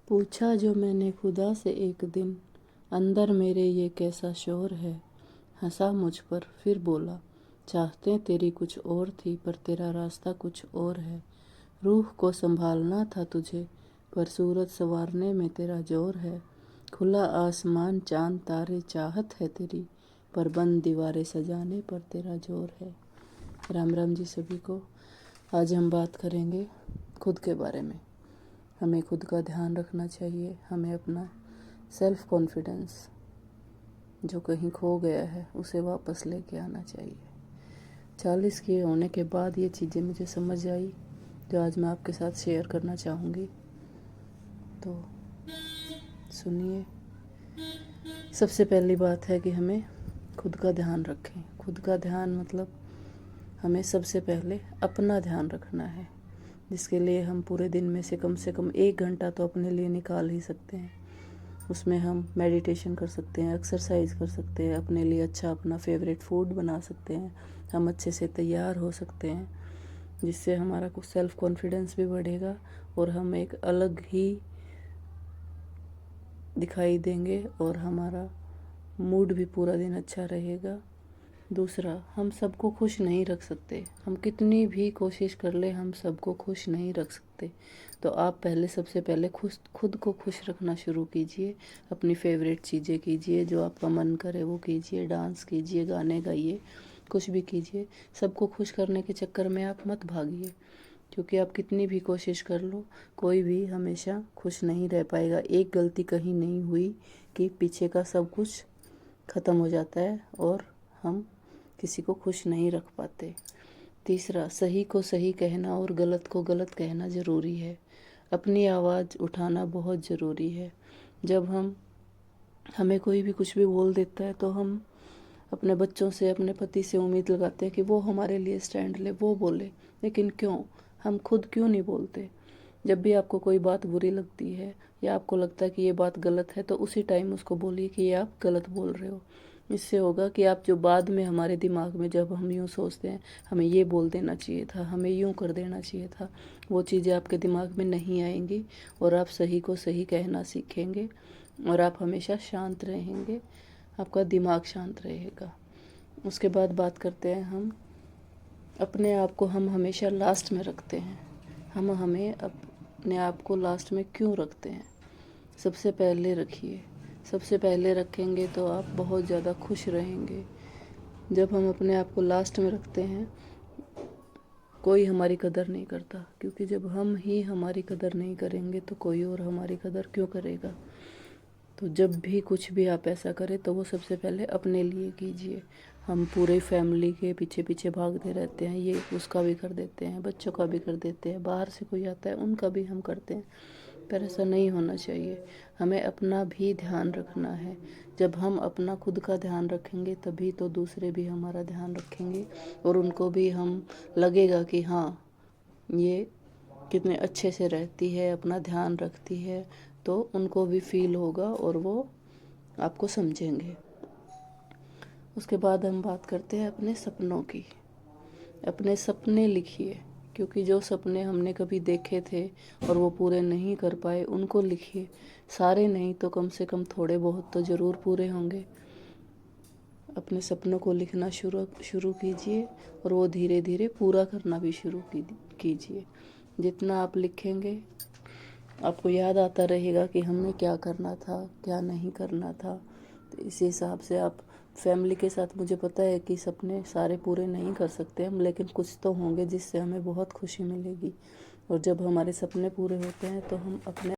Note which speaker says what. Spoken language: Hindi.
Speaker 1: पूछा जो मैंने खुदा से एक दिन, अंदर मेरे ये कैसा शोर है। हंसा मुझ पर फिर बोला, चाहते तेरी कुछ और थी पर तेरा रास्ता कुछ और है। रूह को संभालना था तुझे पर सूरत संवारने में तेरा जोर है। खुला आसमान चांद तारे चाहत है तेरी, पर बंद दीवारें सजाने पर तेरा जोर है। राम राम जी सभी को। आज हम बात करेंगे खुद के बारे में। हमें खुद का ध्यान रखना चाहिए। हमें अपना सेल्फ कॉन्फिडेंस जो कहीं खो गया है उसे वापस लेके आना चाहिए। 40 के होने के बाद ये चीज़ें मुझे समझ आई जो आज मैं आपके साथ शेयर करना चाहूँगी। तो सुनिए। सबसे पहली बात है कि हमें खुद का ध्यान रखें। खुद का ध्यान मतलब हमें सबसे पहले अपना ध्यान रखना है, जिसके लिए हम पूरे दिन में से कम 1 घंटा तो अपने लिए निकाल ही सकते हैं। उसमें हम मेडिटेशन कर सकते हैं, एक्सरसाइज कर सकते हैं, अपने लिए अच्छा अपना फेवरेट फूड बना सकते हैं, हम अच्छे से तैयार हो सकते हैं, जिससे हमारा कुछ सेल्फ कॉन्फिडेंस भी बढ़ेगा और हम एक अलग ही दिखाई देंगे और हमारा मूड भी पूरा दिन अच्छा रहेगा। दूसरा, हम सबको खुश नहीं रख सकते। हम कितनी भी कोशिश कर ले हम सबको खुश नहीं रख सकते। तो आप सबसे पहले खुद को खुश रखना शुरू कीजिए। अपनी फेवरेट चीज़ें कीजिए, जो आपका मन करे वो कीजिए। डांस कीजिए, गाने गाइए, कुछ भी कीजिए। सबको खुश करने के चक्कर में आप मत भागिए, क्योंकि आप कितनी भी कोशिश कर लो, कोई भी हमेशा खुश नहीं रह पाएगा। एक गलती कहीं नहीं हुई कि पीछे का सब कुछ ख़त्म हो जाता है और हम किसी को खुश नहीं रख पाते। तीसरा, सही को सही कहना और गलत को गलत कहना ज़रूरी है। अपनी आवाज़ उठाना बहुत ज़रूरी है। जब हमें कोई भी कुछ भी बोल देता है तो हम अपने बच्चों से, अपने पति से उम्मीद लगाते हैं कि वो हमारे लिए स्टैंड ले, वो बोले। लेकिन क्यों, हम खुद क्यों नहीं बोलते? जब भी आपको कोई बात बुरी लगती है या आपको लगता है कि ये बात गलत है, तो उसी टाइम उसको बोलिए कि ये आप गलत बोल रहे हो। इससे होगा कि आप जो बाद में हमारे दिमाग में जब हम यूँ सोचते हैं, हमें ये बोल देना चाहिए था, हमें यूँ कर देना चाहिए था, वो चीज़ें आपके दिमाग में नहीं आएंगी और आप सही को सही कहना सीखेंगे और आप हमेशा शांत रहेंगे। आपका दिमाग शांत रहेगा। उसके बाद बात करते हैं हम अपने आप को। हम हमेशा लास्ट में रखते हैं। हमें अपने आप को लास्ट में क्यों रखते हैं? सबसे पहले रखिए। सबसे पहले रखेंगे तो आप बहुत ज़्यादा खुश रहेंगे। जब हम अपने आप को लास्ट में रखते हैं, कोई हमारी कदर नहीं करता, क्योंकि जब हम ही हमारी कदर नहीं करेंगे तो कोई और हमारी कदर क्यों करेगा? तो जब भी कुछ भी आप ऐसा करें तो वो सबसे पहले अपने लिए कीजिए। हम पूरे फैमिली के पीछे पीछे भागते रहते हैं, ये उसका भी कर देते हैं, बच्चों का भी कर देते हैं, बाहर से कोई आता है उनका भी हम करते हैं, पर ऐसा नहीं होना चाहिए। हमें अपना भी ध्यान रखना है। जब हम अपना खुद का ध्यान रखेंगे तभी तो दूसरे भी हमारा ध्यान रखेंगे और उनको भी हम लगेगा कि हाँ, ये कितने अच्छे से रहती है, अपना ध्यान रखती है, तो उनको भी फील होगा और वो आपको समझेंगे। उसके बाद हम बात करते हैं अपने सपनों की। अपने सपने लिखिए, क्योंकि जो सपने हमने कभी देखे थे और वो पूरे नहीं कर पाए उनको लिखिए। सारे नहीं तो कम से कम थोड़े बहुत तो ज़रूर पूरे होंगे। अपने सपनों को लिखना शुरू कीजिए और वो धीरे धीरे पूरा करना भी शुरू कीजिए। जितना आप लिखेंगे आपको याद आता रहेगा कि हमें क्या करना था, क्या नहीं करना था। तो इसी हिसाब से आप फैमिली के साथ, मुझे पता है कि सपने सारे पूरे नहीं कर सकते हम, लेकिन कुछ तो होंगे जिससे हमें बहुत खुशी मिलेगी। और जब हमारे सपने पूरे होते हैं तो हम अपने